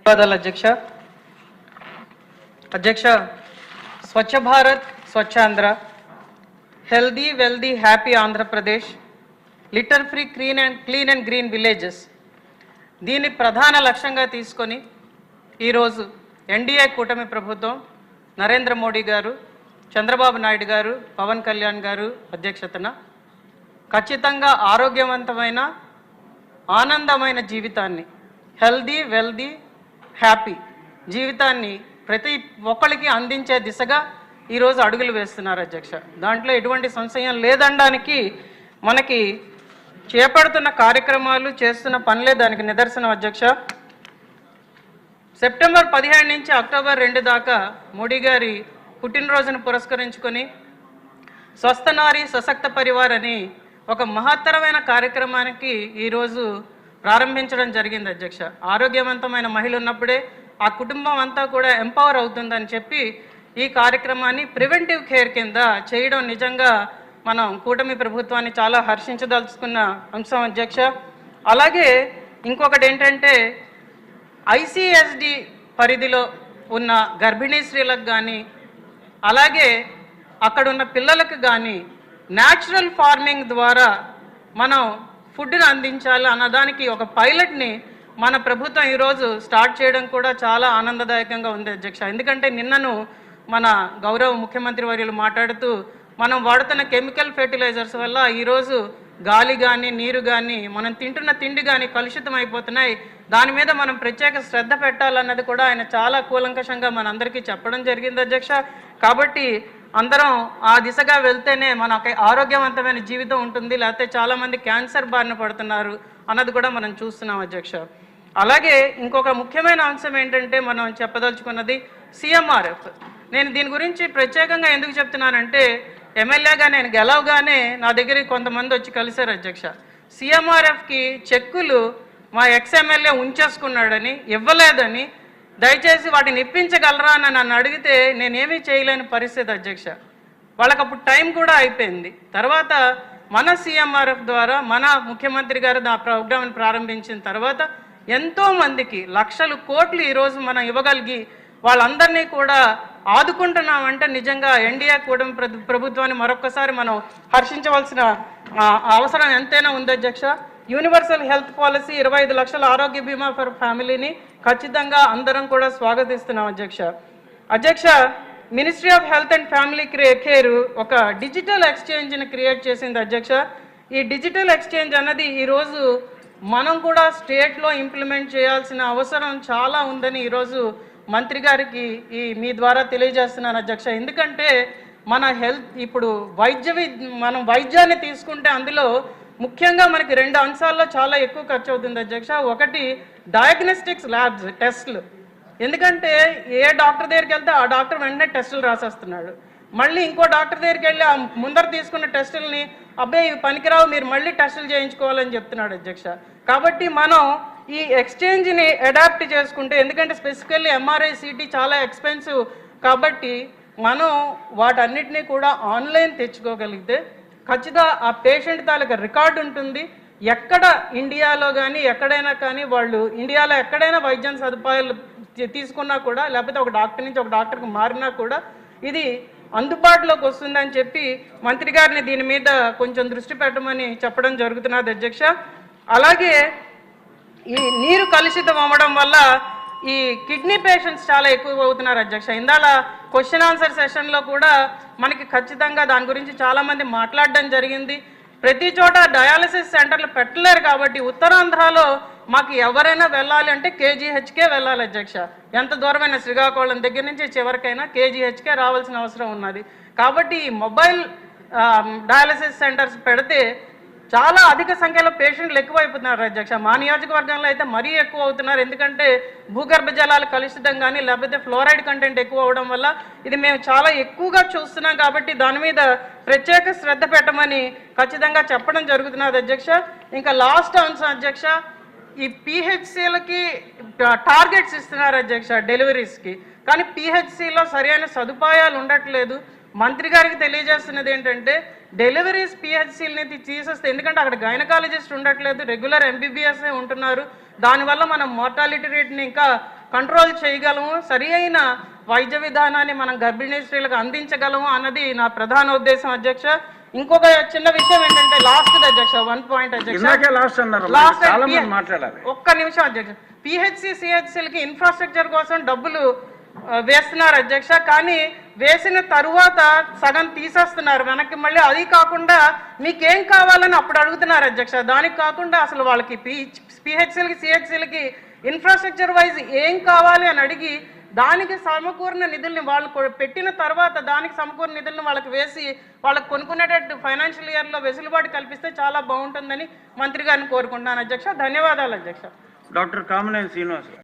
ధన్యవాదాలు అధ్యక్ష. స్వచ్ఛ భారత్, స్వచ్ఛ Andhra, healthy wealthy happy Andhra Pradesh, litter free clean and green villages, దీన్ని ప్రధాన లక్ష్యంగా తీసుకొని ఈరోజు ఎన్డీఏ కూటమి ప్రభుత్వం నరేంద్ర మోడీ గారు, చంద్రబాబు నాయుడు గారు, పవన్ కళ్యాణ్ గారు అధ్యక్షతన ఖచ్చితంగా ఆరోగ్యవంతమైన ఆనందమైన జీవితాన్ని, హెల్దీ వెల్దీ హ్యాపీ జీవితాన్ని ప్రతి ఒక్కరికి అందించే దిశగా ఈరోజు అడుగులు వేస్తున్నారు అధ్యక్ష. దాంట్లో ఎటువంటి సంశయం లేదనడానికి మనకి చేపడుతున్న కార్యక్రమాలు, చేస్తున్న పనులే దానికి నిదర్శనం అధ్యక్ష. సెప్టెంబర్ 17 నుంచి అక్టోబర్ 2 దాకా మోడీ గారి పుట్టినరోజును పురస్కరించుకొని స్వస్థ నారీ సశక్త పరివార్ అని ఒక మహత్తరమైన కార్యక్రమానికి ఈరోజు ప్రారంభించడం జరిగింది అధ్యక్ష. ఆరోగ్యవంతమైన మహిళ ఉన్నప్పుడే ఆ కుటుంబం అంతా కూడా ఎంపవర్ అవుతుందని చెప్పి ఈ కార్యక్రమాన్ని ప్రివెంటివ్ కేర్ కింద చేయడం నిజంగా మనం కూటమి ప్రభుత్వాన్ని చాలా హర్షించదలుచుకున్న అంశం అధ్యక్ష. అలాగే ఇంకొకటి ఏంటంటే ఐసిఎస్డి పరిధిలో ఉన్న గర్భిణీ స్త్రీలకు కానీ, అలాగే అక్కడున్న పిల్లలకు కానీ న్యాచురల్ ఫార్మింగ్ ద్వారా మనం ఫుడ్ని అందించాలి అన్నదానికి ఒక పైలట్ని మన ప్రభుత్వం ఈరోజు స్టార్ట్ చేయడం కూడా చాలా ఆనందదాయకంగా ఉంది అధ్యక్ష. ఎందుకంటే నిన్నను మన గౌరవ ముఖ్యమంత్రి వర్యులు మాట్లాడుతూ మనం వాడుతున్న కెమికల్ ఫెర్టిలైజర్స్ వల్ల ఈరోజు గాలి కానీ, నీరు కానీ, మనం తింటున్న తిండి కానీ కలుషితం అయిపోతున్నాయి, దాని మీద మనం ప్రత్యేక శ్రద్ధ పెట్టాలన్నది కూడా ఆయన చాలా కూలంకషంగా మనందరికీ చెప్పడం జరిగింది అధ్యక్ష. కాబట్టి అందరం ఆ దిశగా వెళ్తేనే మనకి ఆరోగ్యవంతమైన జీవితం ఉంటుంది, లేకపోతే చాలామంది క్యాన్సర్ బారిన పడుతున్నారు అన్నది కూడా మనం చూస్తున్నాం అధ్యక్ష. అలాగే ఇంకొక ముఖ్యమైన అంశం ఏంటంటే మనం చెప్పదలుచుకున్నది సిఎంఆర్ఎఫ్. నేను దీని గురించి ప్రత్యేకంగా ఎందుకు చెప్తున్నానంటే ఎమ్మెల్యేగా నేను గెలవగానే నా దగ్గరికి కొంతమంది వచ్చి కలిశారు అధ్యక్ష. సిఎంఆర్ఎఫ్కి చెక్కులు మా ఎక్స్ఎమ్మెల్యే ఉంచేసుకున్నాడని, ఇవ్వలేదని, దయచేసి వాటిని ఇప్పించగలరా అని నన్ను అడిగితే నేనేమీ చేయలేని పరిస్థితి అధ్యక్ష. వాళ్ళకి అప్పుడు టైం కూడా అయిపోయింది. తర్వాత మన సిఎంఆర్ఎఫ్ ద్వారా మన ముఖ్యమంత్రి గారు ఆ ప్రోగ్రామ్ని ప్రారంభించిన తర్వాత ఎంతోమందికి లక్షలు కోట్లు ఈరోజు మనం ఇవ్వగలిగి వాళ్ళందరినీ కూడా ఆదుకుంటున్నామంటే నిజంగా ఎన్డీఏ కూటమి ప్రభుత్వాన్ని మరొకసారి మనం హర్షించవలసిన అవసరం ఎంతైనా ఉంది అధ్యక్ష. యూనివర్సల్ హెల్త్ పాలసీ 25 లక్షల ఆరోగ్య బీమా ఫర్ ఫ్యామిలీని ఖచ్చితంగా అందరం కూడా స్వాగతిస్తున్నాం అధ్యక్ష. Ministry of health and family care ఒక డిజిటల్ ఎక్స్చేంజ్ని క్రియేట్ చేసింది అధ్యక్ష. ఈ డిజిటల్ ఎక్స్చేంజ్ అన్నది ఈరోజు మనం కూడా స్టేట్లో ఇంప్లిమెంట్ చేయాల్సిన అవసరం చాలా ఉందని ఈరోజు మంత్రి గారికి మీ ద్వారా తెలియజేస్తున్నాను అధ్యక్ష. ఎందుకంటే మన హెల్త్ ఇప్పుడు మనం వైద్యాన్ని తీసుకుంటే అందులో ముఖ్యంగా మనకి 2 అంశాల్లో చాలా ఎక్కువ ఖర్చు అవుతుంది అధ్యక్ష. ఒకటి డయాగ్నోస్టిక్స్ ల్యాబ్స్, టెస్టులు. ఎందుకంటే ఏ డాక్టర్ దగ్గరికి వెళ్తే ఆ డాక్టర్ వెంటనే టెస్టులు రాసేస్తున్నాడు. మళ్ళీ ఇంకో డాక్టర్ దగ్గరికి వెళ్ళి ఆ ముందర తీసుకున్న టెస్టులని అబ్బాయి ఇవి పనికిరావు, మీరు మళ్ళీ టెస్టులు చేయించుకోవాలని చెప్తున్నాడు అధ్యక్ష. కాబట్టి మనం ఈ ఎక్స్చేంజ్ని అడాప్ట్ చేసుకుంటే, ఎందుకంటే స్పెసిఫికల్లీ ఎంఆర్ఐ, సిటీ చాలా ఎక్స్పెన్సివ్ కాబట్టి మనం వాటన్నిటినీ కూడా ఆన్లైన్ తెచ్చుకోగలిగితే ఖచ్చితంగా ఆ పేషెంట్ తాలూకా రికార్డు ఉంటుంది. ఎక్కడ ఇండియాలో కానీ ఎక్కడైనా కానీ వాళ్ళు ఇండియాలో ఎక్కడైనా వైద్యం సదుపాయాలు తీసుకున్నా కూడా, లేకపోతే ఒక డాక్టర్ నుంచి ఒక డాక్టర్కి మారినా కూడా ఇది అందుబాటులోకి వస్తుందని చెప్పి మంత్రి గారిని దీని మీద కొంచెం దృష్టి పెట్టమని చెప్పడం జరుగుతున్నది అధ్యక్ష. అలాగే ఈ నీరు కలుషితం అవ్వడం వల్ల ఈ కిడ్నీ పేషెంట్స్ చాలా ఎక్కువ అవుతున్నారు అధ్యక్ష. ఇందాల క్వశ్చన్ ఆన్సర్ సెషన్లో కూడా మనకి ఖచ్చితంగా దాని గురించి చాలామంది మాట్లాడడం జరిగింది. ప్రతి చోట డయాలసిస్ సెంటర్లు పెట్టలేరు కాబట్టి ఉత్తరాంధ్రలో మాకు ఎవరైనా వెళ్ళాలి అంటే కేజీహెచ్కే వెళ్ళాలి అధ్యక్ష. ఎంత దూరమైన శ్రీకాకుళం దగ్గర నుంచి చివరికైనా కేజీహెచ్కే రావాల్సిన అవసరం ఉన్నది. కాబట్టి ఈ మొబైల్ డయాలసిస్ సెంటర్స్ పెడితే చాలా అధిక సంఖ్యలో పేషెంట్లు ఎక్కువైపోతున్నారు అధ్యక్ష. మా నియోజకవర్గంలో అయితే మరీ ఎక్కువ అవుతున్నారు. ఎందుకంటే భూగర్భ జలాలు కలుషితం కానీ, లేకపోతే ఫ్లోరైడ్ కంటెంట్ ఎక్కువ అవడం వల్ల ఇది మేము చాలా ఎక్కువగా చూస్తున్నాం. కాబట్టి దాని మీద ప్రత్యేక శ్రద్ధ పెట్టమని ఖచ్చితంగా చెప్పడం జరుగుతున్నది అధ్యక్ష. ఇంకా లాస్ట్ అంశం అధ్యక్ష, ఈ పిహెచ్సిలకి టార్గెట్స్ ఇస్తున్నారు అధ్యక్ష డెలివరీస్కి, కానీ పిహెచ్సిలో సరైన సదుపాయాలు ఉండట్లేదు. మంత్రి గారికి తెలియజేస్తున్నది ఏంటంటే డెలివరీస్ పిహెచ్సిల్ని తీసేస్తే, ఎందుకంటే అక్కడ గైనకాలజిస్ట్ ఉండట్లేదు, రెగ్యులర్ ఎంబీబీఎస్ఏ ఉంటున్నారు. దానివల్ల మనం మోర్టాలిటీ రేట్ని ఇంకా కంట్రోల్ చేయగలము, సరి అయిన వైద్య విధానాన్ని మనం గర్భిణీ స్త్రీలకు అందించగలము అన్నది నా ప్రధాన ఉద్దేశం అధ్యక్ష. ఇంకొక చిన్న విషయం ఏంటంటే లాస్ట్ అధ్యక్ష 1 పాయింట్ అధ్యక్ష, ఒక్క నిమిషం అధ్యక్ష. పిహెచ్సి సిహెచ్సిలకి ఇన్ఫ్రాస్ట్రక్చర్ కోసం డబ్బులు వేస్తున్నారు అధ్యక్ష, కానీ వేసిన తరువాత సగం తీసేస్తున్నారు వెనక్కి మళ్ళీ. అది కాకుండా మీకేం కావాలని అప్పుడు అడుగుతున్నారు అధ్యక్ష. దానికి కాకుండా అసలు వాళ్ళకి పిహెచ్సిలకి సిహెచ్సిలకి ఇన్ఫ్రాస్ట్రక్చర్ వైజ్ ఏం కావాలి అని అడిగి దానికి సమకూరిన నిధుల్ని వాళ్ళు పెట్టిన తర్వాత దానికి సమకూరిన నిధులను వాళ్ళకి వేసి వాళ్ళకి కొనుక్కునేటట్టు ఫైనాన్షియల్ ఇయర్లో వెసులుబాటు కల్పిస్తే చాలా బాగుంటుందని మంత్రి గారిని కోరుకుంటున్నాను అధ్యక్ష. ధన్యవాదాలు అధ్యక్ష. డాక్టర్ కామినేని శ్రీనివాస్.